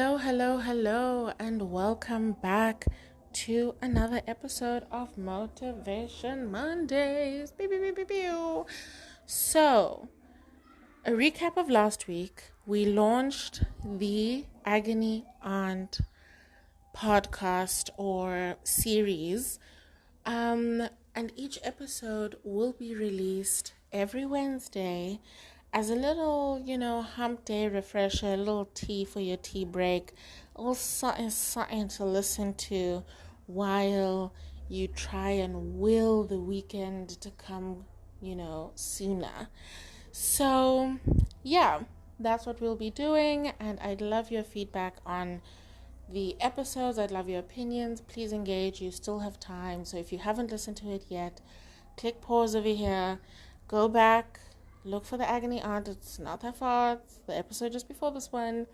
Hello, and welcome back to another episode of Motivation Mondays. Pew, pew, pew, pew, pew. So, a recap of last week, we launched the Agony Aunt podcast or series, and each episode will be released every Wednesday as a little, hump day refresher, a little tea for your tea break, a little something to listen to while you try and will the weekend to come, sooner. So, yeah, that's what we'll be doing, and I'd love your feedback on the episodes. I'd love your opinions. Please engage. You still have time. So if you haven't listened to it yet, click pause over here, go back, look for the Agony Aunt. It's not that far. It's the episode just before this one.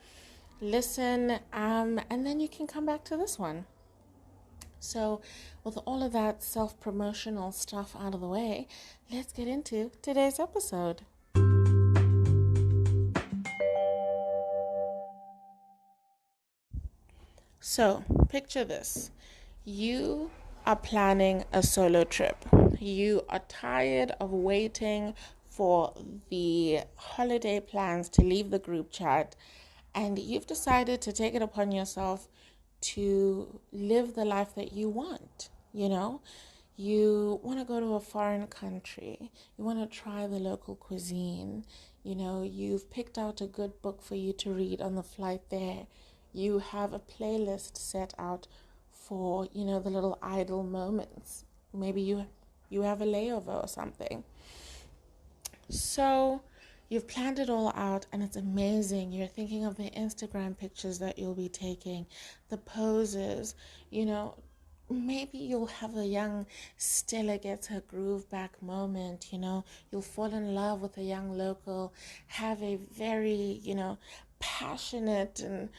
Listen, and then you can come back to this one. So with all of that self-promotional stuff out of the way, let's get into today's episode. So, picture this. You are planning a solo trip. You are tired of waiting for the holiday plans to leave the group chat, and you've decided to take it upon yourself to live the life that you want. You want to go to a foreign country. You want to try the local cuisine. You've picked out a good book for you to read on the flight there. You have a playlist set out for, the little idle moments. Maybe you have a layover or something. So you've planned it all out and it's amazing. You're thinking of the Instagram pictures that you'll be taking, the poses, maybe you'll have a young Stella gets her groove back moment, you'll fall in love with a young local, have a very, passionate and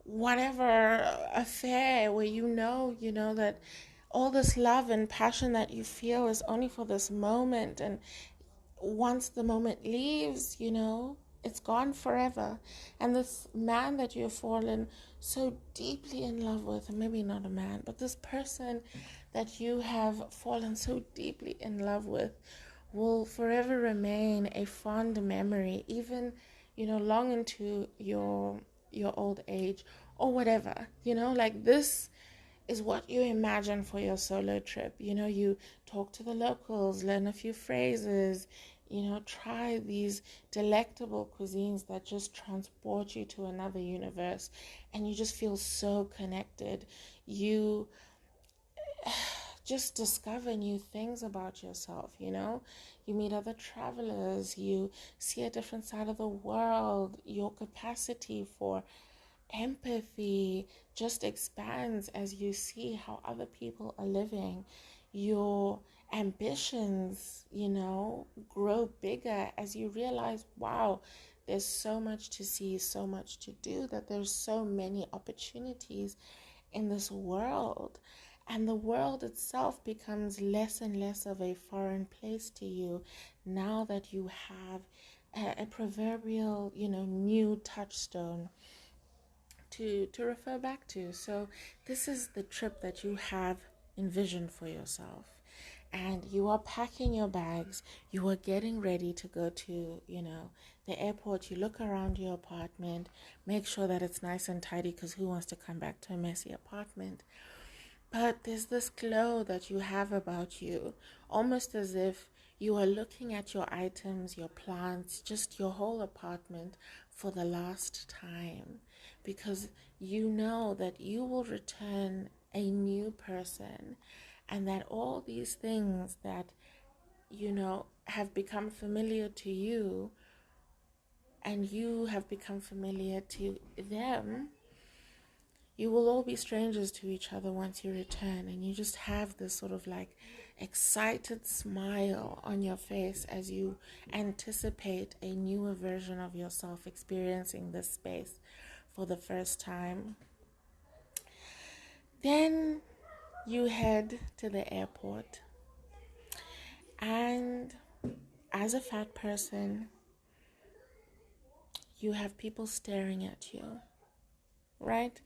whatever affair where that all this love and passion that you feel is only for this moment, and once the moment leaves, it's gone forever. And this man that you've fallen so deeply in love with, and maybe not a man, but this person that you have fallen so deeply in love with will forever remain a fond memory, even, long into your old age or whatever, like this is what you imagine for your solo trip. You talk to the locals, learn a few phrases, try these delectable cuisines that just transport you to another universe, and you just feel so connected. You just discover new things about yourself. You meet other travelers, you see a different side of the world. Your capacity for empathy just expands as you see how other people are living. Your ambitions, grow bigger as you realize, wow, there's so much to see, so much to do, that there's so many opportunities in this world. And the world itself becomes less and less of a foreign place to you now that you have a proverbial, new touchstone to refer back to. So this is the trip that you have envisioned for yourself, and you are packing your bags. You are getting ready to go to the airport. You look around your apartment, make sure that it's nice and tidy, because who wants to come back to a messy apartment? But there's this glow that you have about you, almost as if you are looking at your items, your plants, just your whole apartment for the last time, because you know that you will return a new person, and that all these things that, have become familiar to you and you have become familiar to them, you will all be strangers to each other once you return. And you just have this sort of like excited smile on your face as you anticipate a newer version of yourself experiencing this space for the first time. Then you head to the airport, and as a fat person, you have people staring at you. right?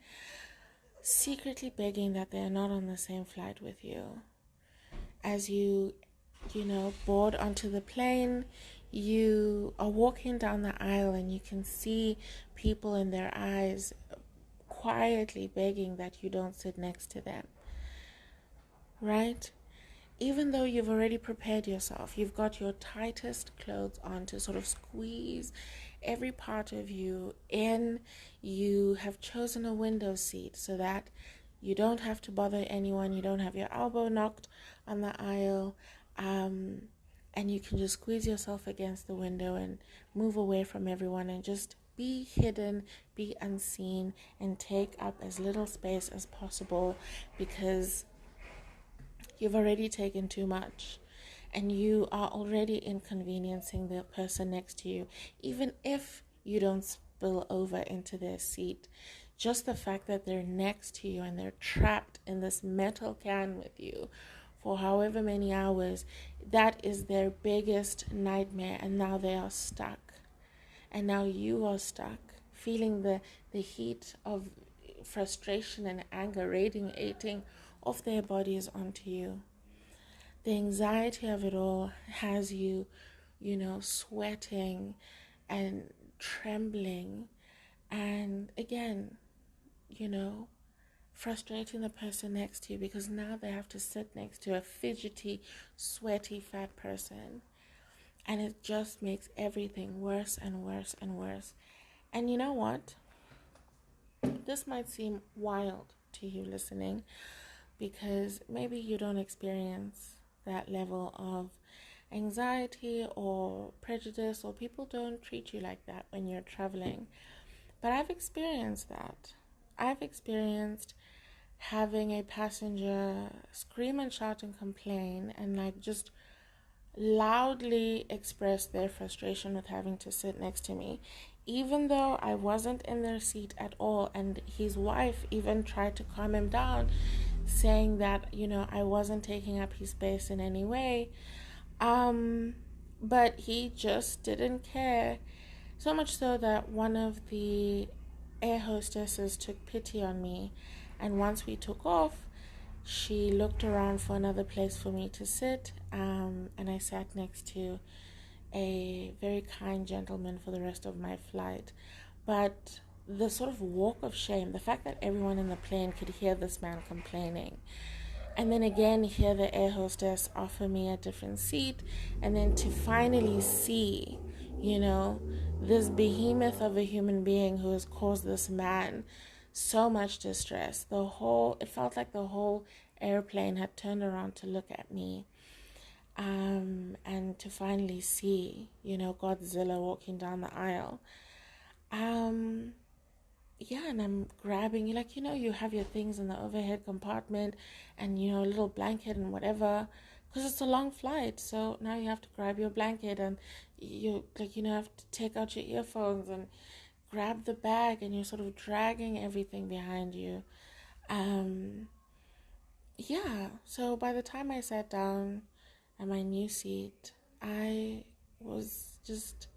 Secretly begging that they're not on the same flight with you. As you board onto the plane, you are walking down the aisle and you can see people in their eyes quietly begging that you don't sit next to them, right? Even though you've already prepared yourself, you've got your tightest clothes on to sort of squeeze every part of you in, you have chosen a window seat so that you don't have to bother anyone, you don't have your elbow knocked on the aisle, and you can just squeeze yourself against the window and move away from everyone and just be hidden, be unseen, and take up as little space as possible, because you've already taken too much and you are already inconveniencing the person next to you, even if you don't spill over into their seat. Just the fact that they're next to you and they're trapped in this metal can with you for however many hours, that is their biggest nightmare. And now they are stuck. And now you are stuck, feeling the heat of frustration and anger radiating off their bodies onto you. The anxiety of it all has you, sweating and trembling. And again, you know, frustrating the person next to you because now they have to sit next to a fidgety, sweaty, fat person. And it just makes everything worse and worse and worse. And you know what? This might seem wild to you listening because maybe you don't experience that level of anxiety or prejudice, or people don't treat you like that when you're traveling. But I've experienced that. I've experienced having a passenger scream and shout and complain and like just loudly express their frustration with having to sit next to me, even though I wasn't in their seat at all. And his wife even tried to calm him down, saying that, I wasn't taking up his space in any way. But he just didn't care. So much so that one of the air hostesses took pity on me. And once we took off, she looked around for another place for me to sit, and I sat next to a very kind gentleman for the rest of my flight. But the sort of walk of shame, the fact that everyone in the plane could hear this man complaining, and then again hear the air hostess offer me a different seat, and then to finally see, this behemoth of a human being who has caused this man so much distress. It felt like the whole airplane had turned around to look at me, and to finally see, Godzilla walking down the aisle. Yeah, and I'm grabbing you, like, you have your things in the overhead compartment and, a little blanket and whatever, because it's a long flight. So now you have to grab your blanket and you, like, have to take out your earphones and grab the bag, and you're sort of dragging everything behind you. Yeah, so by the time I sat down at my new seat, I was just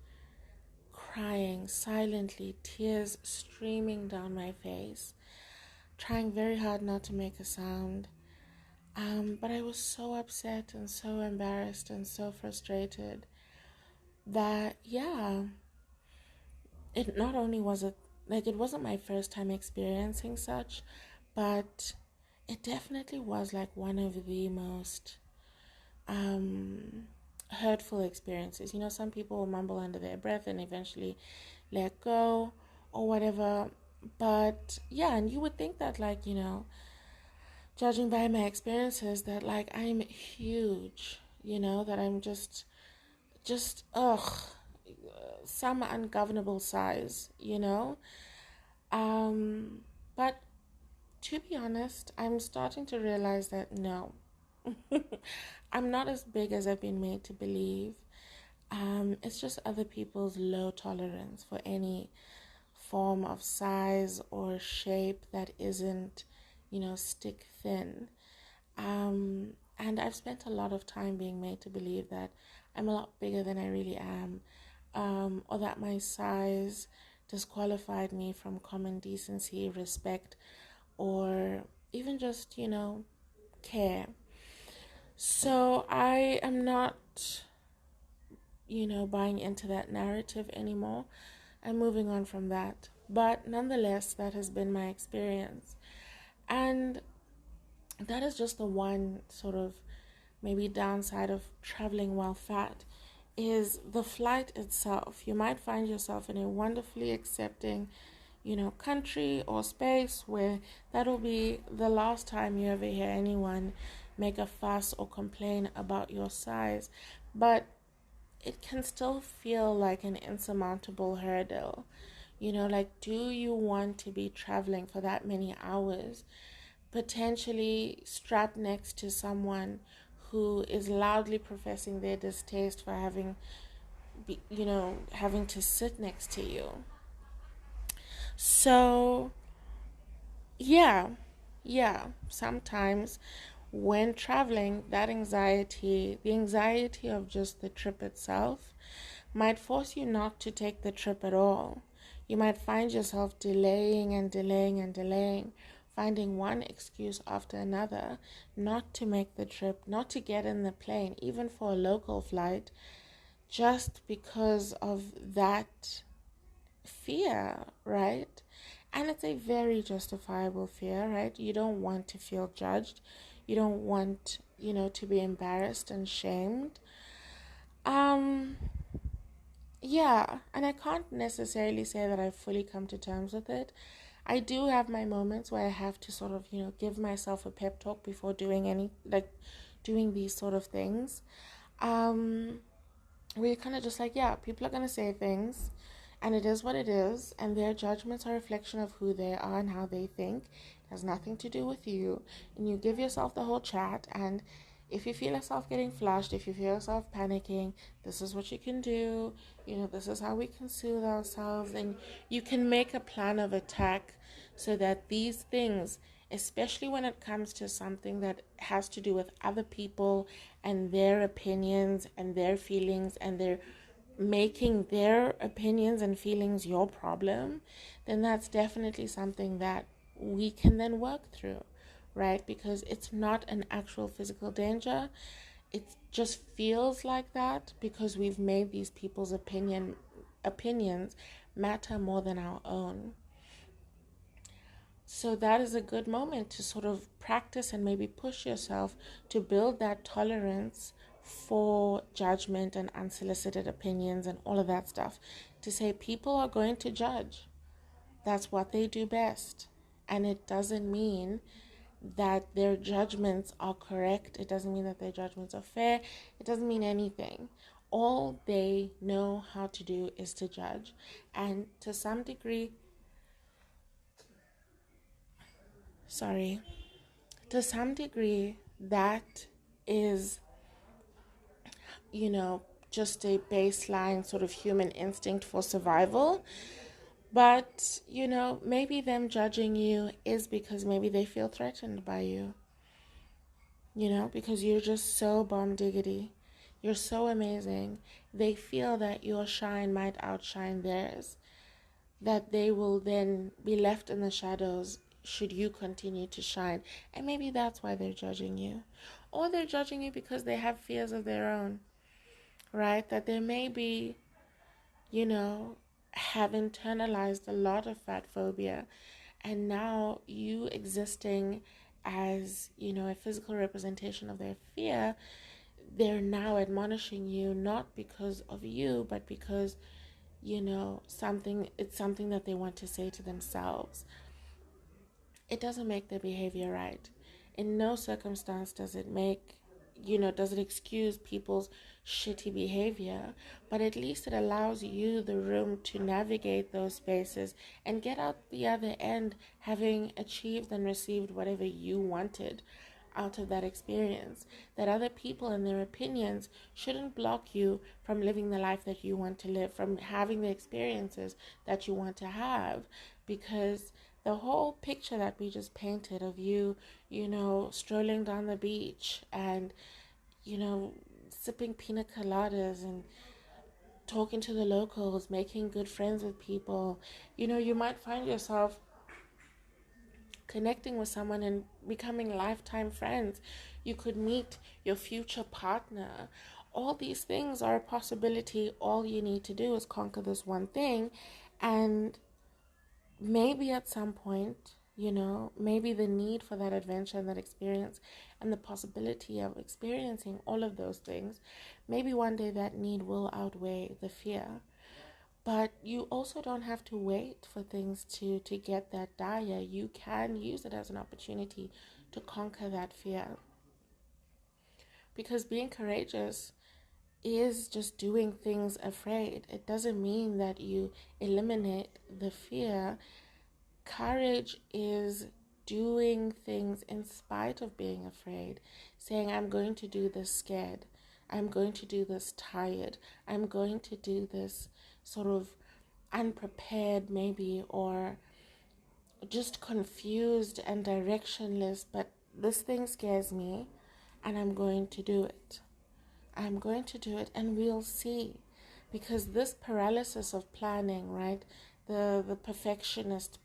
crying silently, tears streaming down my face, trying very hard not to make a sound. But I was so upset and so embarrassed and so frustrated that, yeah, it not only was it, like, it wasn't my first time experiencing such, but it definitely was like one of the most hurtful experiences. Some people will mumble under their breath and eventually let go or whatever. But yeah, and you would think that, like, judging by my experiences, that like I'm huge, that I'm just some ungovernable size, but to be honest, I'm starting to realize that no, I'm not as big as I've been made to believe. It's just other people's low tolerance for any form of size or shape that isn't, stick thin. And I've spent a lot of time being made to believe that I'm a lot bigger than I really am, or that my size disqualified me from common decency, respect, or even just, care. So I am not, buying into that narrative anymore. I'm moving on from that. But nonetheless, that has been my experience. And that is just the one sort of maybe downside of traveling while fat is the flight itself. You might find yourself in a wonderfully accepting, country or space where that'll be the last time you ever hear anyone make a fuss or complain about your size. But it can still feel like an insurmountable hurdle. Like, do you want to be traveling for that many hours, potentially strapped next to someone who is loudly professing their distaste for having to sit next to you? So, yeah, sometimes when traveling, the anxiety of just the trip itself, might force you not to take the trip at all. You might find yourself delaying and delaying and delaying, finding one excuse after another not to make the trip, not to get in the plane, even for a local flight, just because of that fear, right? And it's a very justifiable fear, right? You don't want to feel judged. You don't want, to be embarrassed and shamed. Um, yeah, and I can't necessarily say that I've fully come to terms with it. I do have my moments where I have to sort of, give myself a pep talk before doing these sort of things. Um, where you're kind of just like, yeah, people are going to say things, and it is what it is, and their judgments are a reflection of who they are and how they think. It has nothing to do with you, and you give yourself the whole chat. And if you feel yourself getting flushed, if you feel yourself panicking, this is what you can do. This is how we can soothe ourselves, and you can make a plan of attack so that these things, especially when it comes to something that has to do with other people and their opinions and their feelings, and their making their opinions and feelings your problem, then that's definitely something that we can then work through, right? Because it's not an actual physical danger. It just feels like that because we've made these people's opinions matter more than our own. So that is a good moment to sort of practice and maybe push yourself to build that tolerance for judgment and unsolicited opinions and all of that stuff. To say people are going to judge. That's what they do best. And it doesn't mean that their judgments are correct. It doesn't mean that their judgments are fair. It doesn't mean anything. All they know how to do is to judge. And to some degree, sorry, to some degree, that is, just a baseline sort of human instinct for survival. But, maybe them judging you is because maybe they feel threatened by you, because you're just so bomb diggity. You're so amazing. They feel that your shine might outshine theirs, that they will then be left in the shadows should you continue to shine. And maybe that's why they're judging you. Or they're judging you because they have fears of their own, right? That they may be, have internalized a lot of fat phobia. And now you existing as, a physical representation of their fear, they're now admonishing you not because of you, but because it's something that they want to say to themselves. It doesn't make their behavior right. In no circumstance does it excuse people's shitty behavior, but at least it allows you the room to navigate those spaces and get out the other end having achieved and received whatever you wanted out of that experience. That other people and their opinions shouldn't block you from living the life that you want to live, from having the experiences that you want to have, because the whole picture that we just painted of you, strolling down the beach and, sipping pina coladas and talking to the locals, making good friends with people. You might find yourself connecting with someone and becoming lifetime friends. You could meet your future partner. All these things are a possibility. All you need to do is conquer this one thing, and maybe at some point, maybe the need for that adventure and that experience and the possibility of experiencing all of those things, maybe one day that need will outweigh the fear. But you also don't have to wait for things to get that dire. You can use it as an opportunity to conquer that fear. Because being courageous is just doing things afraid. It doesn't mean that you eliminate the fear. Courage is doing things in spite of being afraid, saying, I'm going to do this scared. I'm going to do this tired. I'm going to do this sort of unprepared, maybe, or just confused and directionless. But this thing scares me, and I'm going to do it. I'm going to do it, and we'll see. Because this paralysis of planning, right? The perfectionist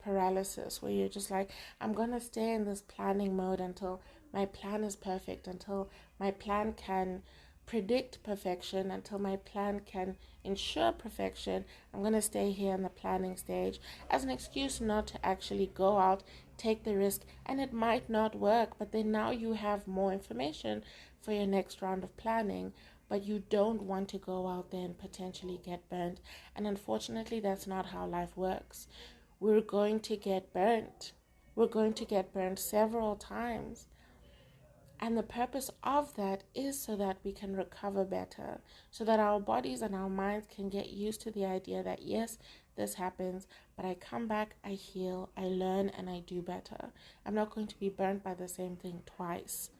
paralysis, where you're just like, I'm going to stay in this planning mode until my plan is perfect, until my plan can predict perfection, until my plan can ensure perfection. I'm going to stay here in the planning stage as an excuse not to actually go out, take the risk, and it might not work, but then now you have more information for your next round of planning. But you don't want to go out there and potentially get burnt. And unfortunately, that's not how life works. We're going to get burnt. We're going to get burnt several times. And the purpose of that is so that we can recover better, so that our bodies and our minds can get used to the idea that, yes, this happens, but I come back, I heal, I learn, and I do better. I'm not going to be burnt by the same thing twice.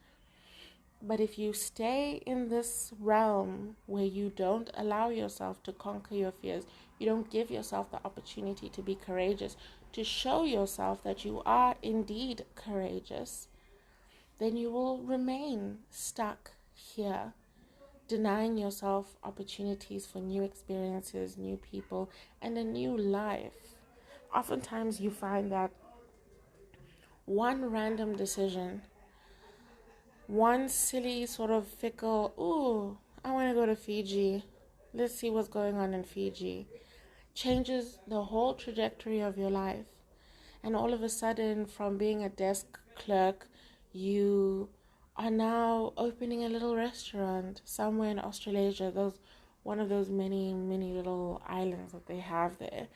But if you stay in this realm where you don't allow yourself to conquer your fears, you don't give yourself the opportunity to be courageous, to show yourself that you are indeed courageous, then you will remain stuck here, denying yourself opportunities for new experiences, new people, and a new life. Oftentimes you find that one random decision, one silly sort of fickle, ooh, I want to go to Fiji, let's see what's going on in Fiji, changes the whole trajectory of your life. And all of a sudden, from being a desk clerk, you are now opening a little restaurant somewhere in Australasia. One of those many, many little islands that they have there.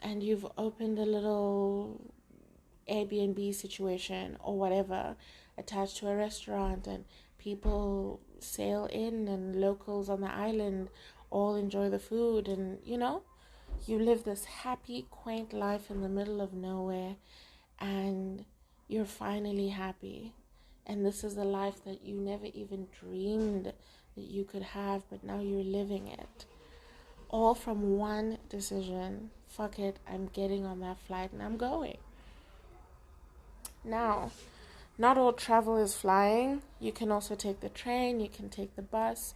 And you've opened a little Airbnb situation or whatever attached to a restaurant, and people sail in, and locals on the island all enjoy the food, and you live this happy, quaint life in the middle of nowhere, and you're finally happy. And this is a life that you never even dreamed that you could have, but now you're living it. All from one decision. Fuck it, I'm getting on that flight and I'm going. Now, not all travel is flying. You can also take the train, you can take the bus,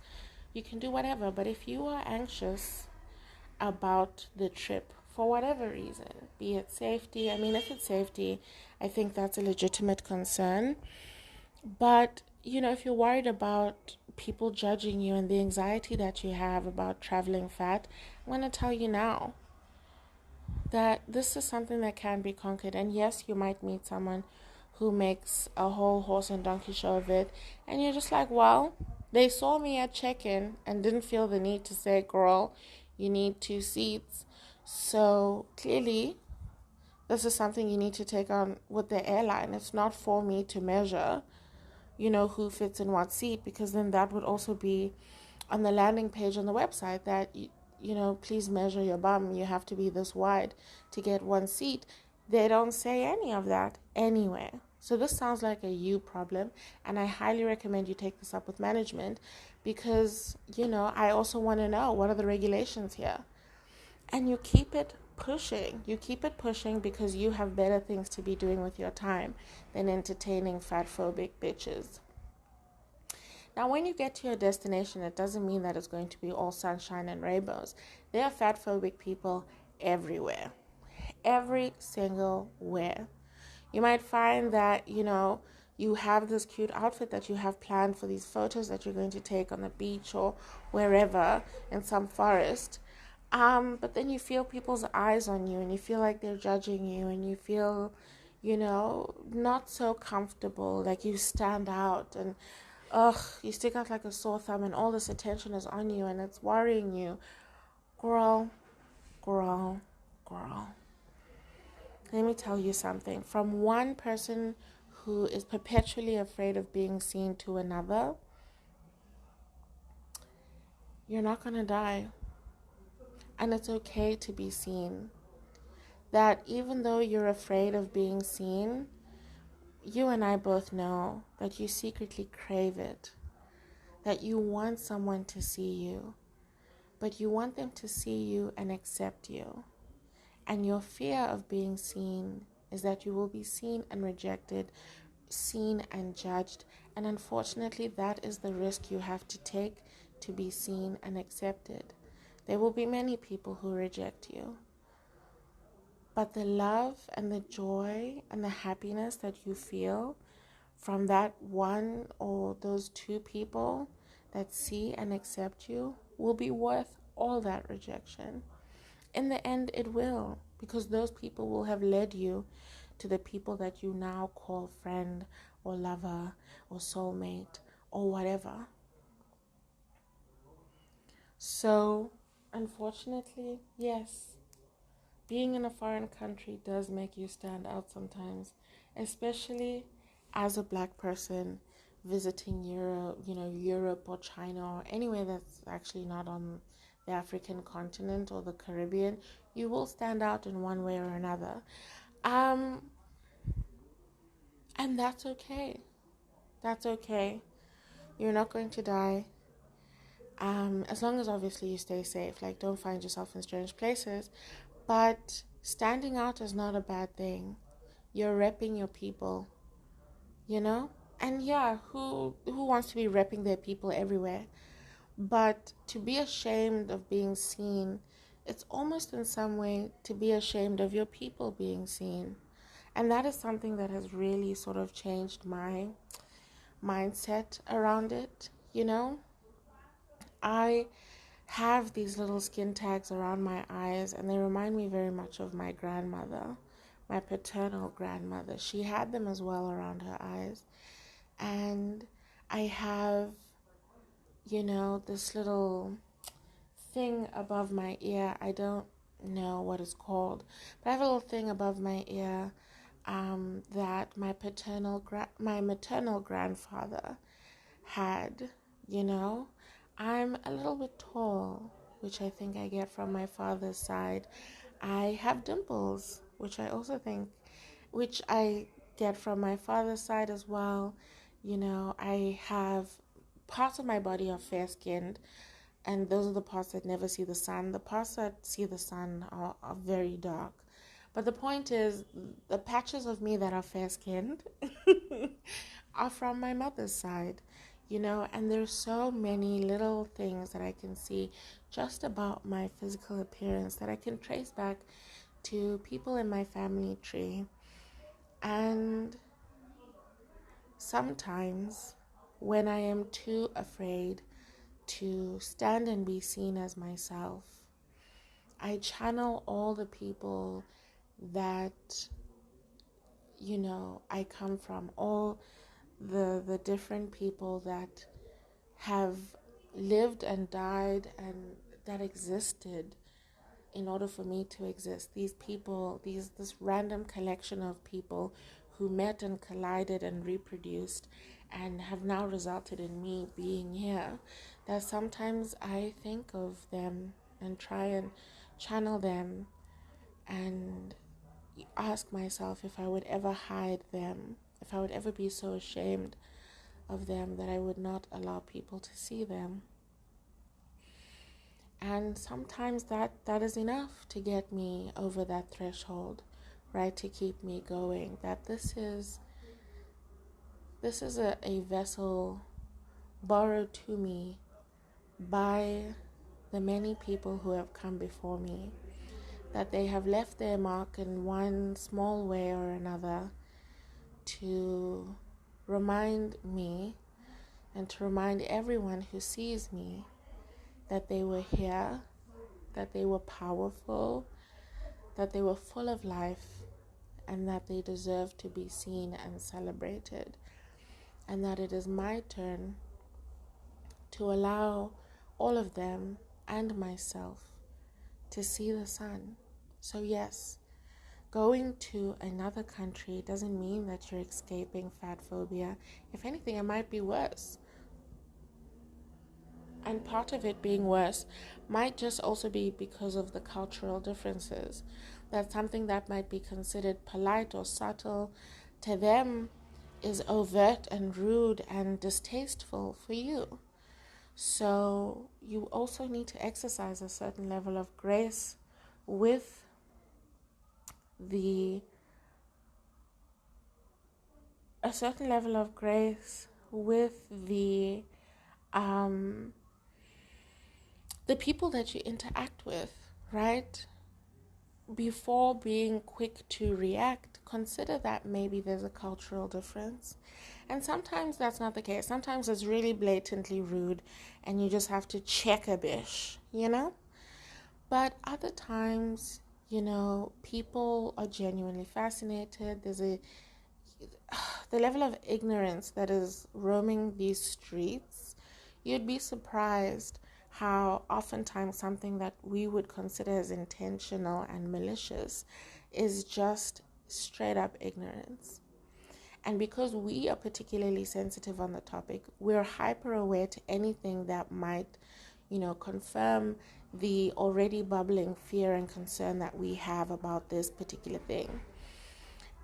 you can do whatever. But if you are anxious about the trip for whatever reason, be it safety, if it's safety, I think that's a legitimate concern. But, if you're worried about people judging you and the anxiety that you have about traveling fat, I'm going to tell you now that this is something that can be conquered. And yes, you might meet someone who makes a whole horse and donkey show of it, and you're just like, well, they saw me at check-in and didn't feel the need to say, girl, you need 2 seats. So clearly, this is something you need to take on with the airline. It's not for me to measure, who fits in what seat, because then that would also be on the landing page on the website that, please measure your bum. You have to be this wide to get 1 seat. They don't say any of that anywhere. So this sounds like a you problem, and I highly recommend you take this up with management, because, I also want to know, what are the regulations here? And you keep it pushing. You keep it pushing because you have better things to be doing with your time than entertaining fat phobic bitches. Now, when you get to your destination, it doesn't mean that it's going to be all sunshine and rainbows. There are fat phobic people everywhere, every single where. You might find that, you have this cute outfit that you have planned for these photos that you're going to take on the beach or wherever in some forest. But then you feel people's eyes on you and you feel like they're judging you and you feel, not so comfortable, like you stand out and you stick out like a sore thumb and all this attention is on you and it's worrying you. Girl, girl, girl. Let me tell you something. From one person who is perpetually afraid of being seen to another, you're not going to die. And it's okay to be seen. That even though you're afraid of being seen, you and I both know that you secretly crave it. That you want someone to see you. But you want them to see you and accept you. And your fear of being seen is that you will be seen and rejected, seen and judged. And unfortunately, that is the risk you have to take to be seen and accepted. There will be many people who reject you. But the love and the joy and the happiness that you feel from that one or those two people that see and accept you will be worth all that rejection. In the end, it will, because those people will have led you to the people that you now call friend or lover or soulmate or whatever. So, unfortunately, yes, being in a foreign country does make you stand out sometimes, especially as a black person visiting Europe or China or anywhere that's actually not on the African continent or the Caribbean. You will stand out in one way or another. And that's okay. That's okay. You're not going to die. As long as obviously you stay safe. Like, don't find yourself in strange places. But standing out is not a bad thing. You're repping your people, And yeah, who wants to be repping their people everywhere? But to be ashamed of being seen, it's almost in some way to be ashamed of your people being seen. And that is something that has really sort of changed my mindset around it, I have these little skin tags around my eyes, and they remind me very much of my grandmother, my paternal grandmother. She had them as well around her eyes. And I have, this little thing above my ear. I don't know what it's called, but I have a little thing above my ear that my maternal grandfather had, I'm a little bit tall, which I think I get from my father's side. I have dimples, which I get from my father's side as well. I have parts of my body are fair-skinned, and those are the parts that never see the sun. The parts that see the sun are very dark. But the point is, the patches of me that are fair-skinned are from my mother's side, and there's so many little things that I can see just about my physical appearance that I can trace back to people in my family tree. And sometimes when I am too afraid to stand and be seen as myself, I channel all the people that, I come from, all the different people that have lived and died and that existed in order for me to exist. These people, this random collection of people who met and collided and reproduced and have now resulted in me being here, that sometimes I think of them and try and channel them and ask myself if I would ever hide them, if I would ever be so ashamed of them that I would not allow people to see them. And sometimes that is enough to get me over that threshold, right? To keep me going. That this is a vessel borrowed to me by the many people who have come before me, that they have left their mark in one small way or another to remind me and to remind everyone who sees me that they were here, that they were powerful, that they were full of life, and that they deserve to be seen and celebrated. And that it is my turn to allow all of them and myself to see the sun. So yes, going to another country doesn't mean that you're escaping fat phobia. If anything, it might be worse. And part of it being worse might just also be because of the cultural differences. That something that might be considered polite or subtle to them is overt and rude and distasteful for you. So you also need to exercise a certain level of grace with the the people that you interact with, right? Before being quick to react, consider that maybe there's a cultural difference. And sometimes that's not the case. Sometimes it's really blatantly rude and you just have to check a bish, you know? But other times, people are genuinely fascinated. There's the level of ignorance that is roaming these streets. You'd be surprised how oftentimes something that we would consider as intentional and malicious is just straight up ignorance. And because we are particularly sensitive on the topic, we're hyper aware to anything that might, confirm the already bubbling fear and concern that we have about this particular thing.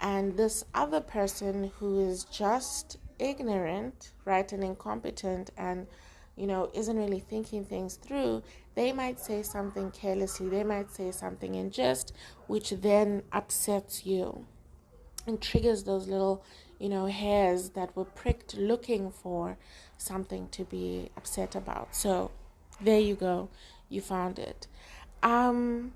And this other person who is just ignorant, right, and incompetent and isn't really thinking things through, they might say something carelessly, they might say something in jest, which then upsets you and triggers those little, hairs that were pricked looking for something to be upset about. So there you go, you found it. And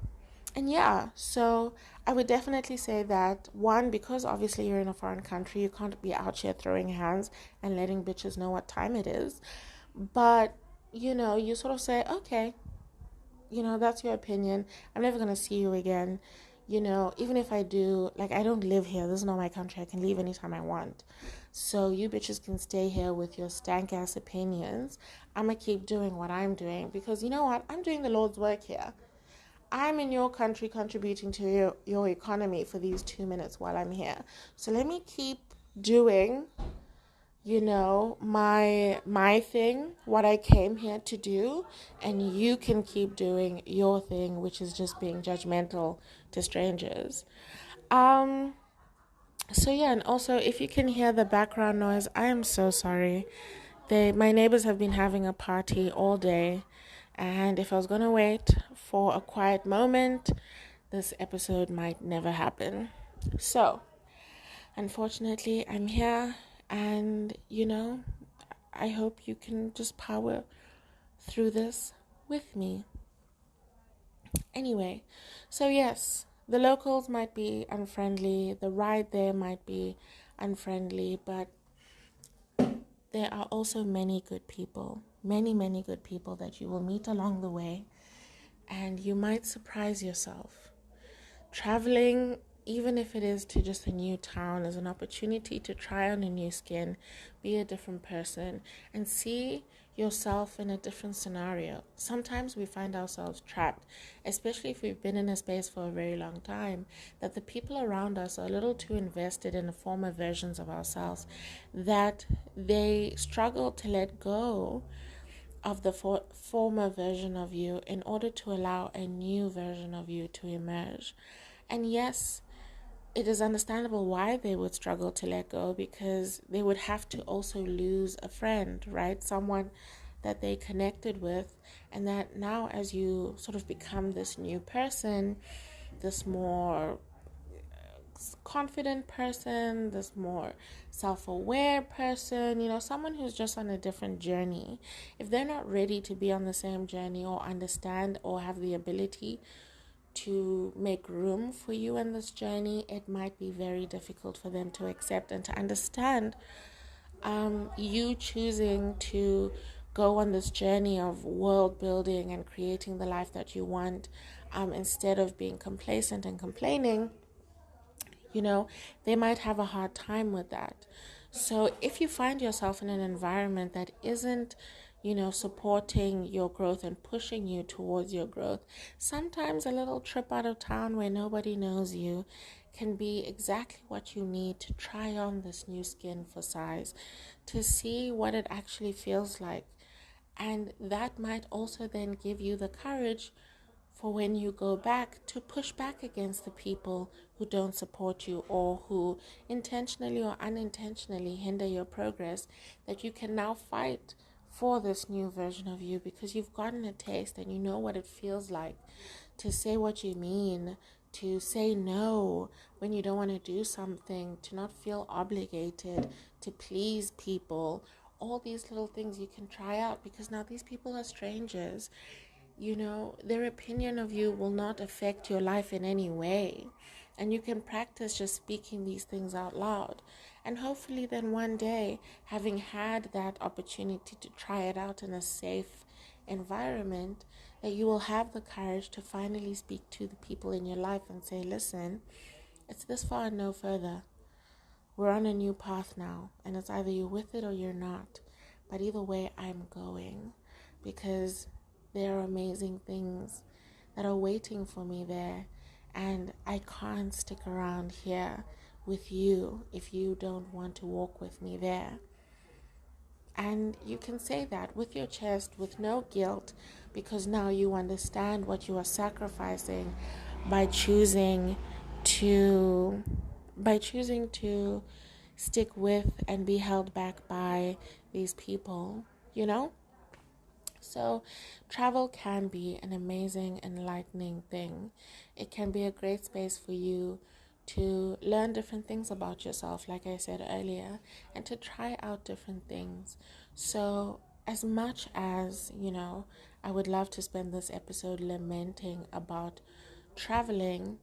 yeah, so I would definitely say that, one, because obviously you're in a foreign country, you can't be out here throwing hands and letting bitches know what time it is. But, you sort of say, okay, that's your opinion. I'm never going to see you again. Even if I do, I don't live here. This is not my country. I can leave anytime I want. So you bitches can stay here with your stank ass opinions. I'm going to keep doing what I'm doing because you know what? I'm doing the Lord's work here. I'm in your country contributing to your economy for these 2 minutes while I'm here. So let me keep doing, my thing, what I came here to do, and you can keep doing your thing, which is just being judgmental to strangers. So yeah, and also if you can hear the background noise, I am so sorry. My neighbors have been having a party all day, and if I was gonna wait for a quiet moment, this episode might never happen. So, unfortunately, I'm here, and I hope you can just power through this with me. Anyway, so yes, the locals might be unfriendly, the ride there might be unfriendly, but there are also many good people, many, many good people that you will meet along the way, and you might surprise yourself. Traveling, even if it is to just a new town, is an opportunity to try on a new skin, be a different person, and see yourself in a different scenario. Sometimes we find ourselves trapped, especially if we've been in a space for a very long time, that the people around us are a little too invested in the former versions of ourselves, that they struggle to let go of the former version of you in order to allow a new version of you to emerge. And yes, it is understandable why they would struggle to let go, because they would have to also lose a friend, right? Someone that they connected with, and that now as you sort of become this new person, this more confident person, this more self-aware person, someone who's just on a different journey. If they're not ready to be on the same journey or understand or have the ability to make room for you in this journey, it might be very difficult for them to accept and to understand you choosing to go on this journey of world building and creating the life that you want, instead of being complacent and complaining. They might have a hard time with that. So if you find yourself in an environment that isn't, supporting your growth and pushing you towards your growth, sometimes a little trip out of town where nobody knows you can be exactly what you need to try on this new skin for size, to see what it actually feels like. And that might also then give you the courage for when you go back to push back against the people who don't support you or who intentionally or unintentionally hinder your progress, that you can now fight for this new version of you because you've gotten a taste and you know what it feels like to say what you mean, to say no when you don't want to do something, to not feel obligated to please people. All these little things you can try out because now these people are strangers. Their opinion of you will not affect your life in any way. And you can practice just speaking these things out loud. And hopefully, then one day, having had that opportunity to try it out in a safe environment, that you will have the courage to finally speak to the people in your life and say, listen, it's this far and no further. We're on a new path now, and it's either you're with it or you're not. But either way, I'm going because there are amazing things that are waiting for me there, and I can't stick around here with you if you don't want to walk with me there. And you can say that with your chest, with no guilt, because now you understand what you are sacrificing by choosing to stick with and be held back by these people, So travel can be an amazing, enlightening thing. It can be a great space for you to learn different things about yourself, like I said earlier, and to try out different things. So as much as, I would love to spend this episode lamenting about traveling,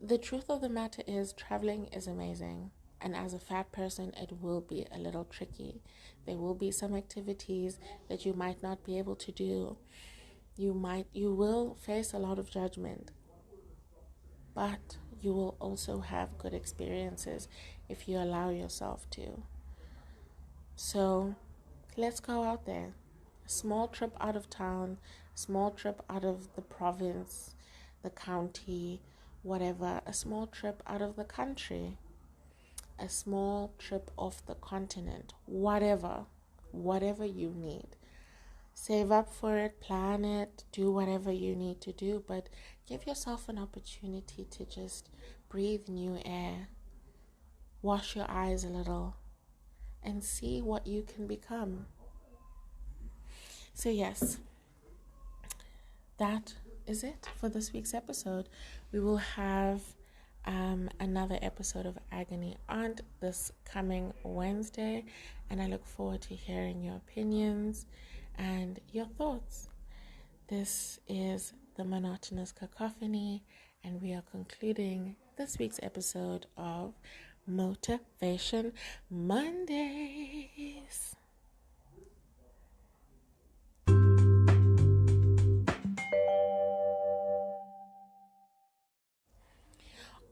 the truth of the matter is traveling is amazing. And as a fat person, it will be a little tricky. There will be some activities that you might not be able to do. You will face a lot of judgment, but you will also have good experiences if you allow yourself to. So let's go out there. A small trip out of town, a small trip out of the province, the county, whatever, a small trip out of the country, a small trip off the continent, whatever you need. Save up for it, plan it, do whatever you need to do, but give yourself an opportunity to just breathe new air, wash your eyes a little, and see what you can become. So yes, that is it for this week's episode. We will have another episode of Agony Aunt this coming Wednesday, and I look forward to hearing your opinions and your thoughts. This is the Monotonous Cacophony, and we are concluding this week's episode of Motivation Mondays.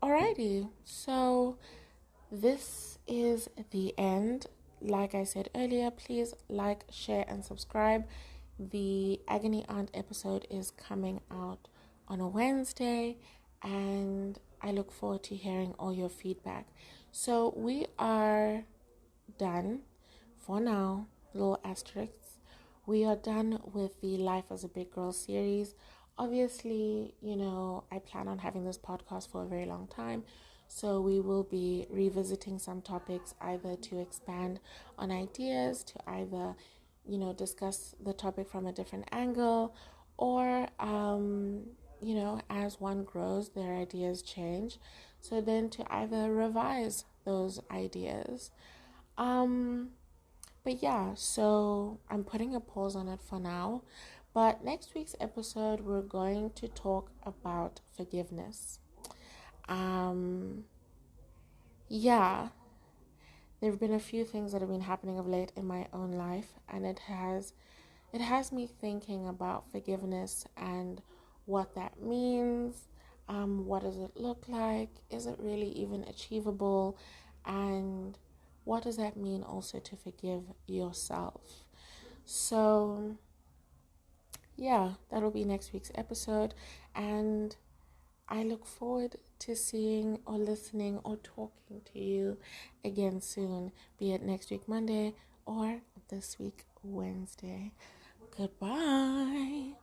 Alrighty, so this is the end. Like I said earlier, please like, share, and subscribe. The Agony Aunt episode is coming out on a Wednesday, and I look forward to hearing all your feedback. So we are done for now, little asterisks. We are done with the Life as a Big Girl series. Obviously, I plan on having this podcast for a very long time. So we will be revisiting some topics, either to expand on ideas, to either, discuss the topic from a different angle, or, as one grows, their ideas change. So then to either revise those ideas. But yeah, so I'm putting a pause on it for now. But next week's episode, we're going to talk about forgiveness. Um, yeah, there have been a few things that have been happening of late in my own life, and it has me thinking about forgiveness and what that means. What does it look like? Is it really even achievable? And what does that mean also to forgive yourself? So, yeah, that'll be next week's episode. And I look forward to seeing or listening or talking to you again soon, be it next week, Monday, or this week, Wednesday. Goodbye.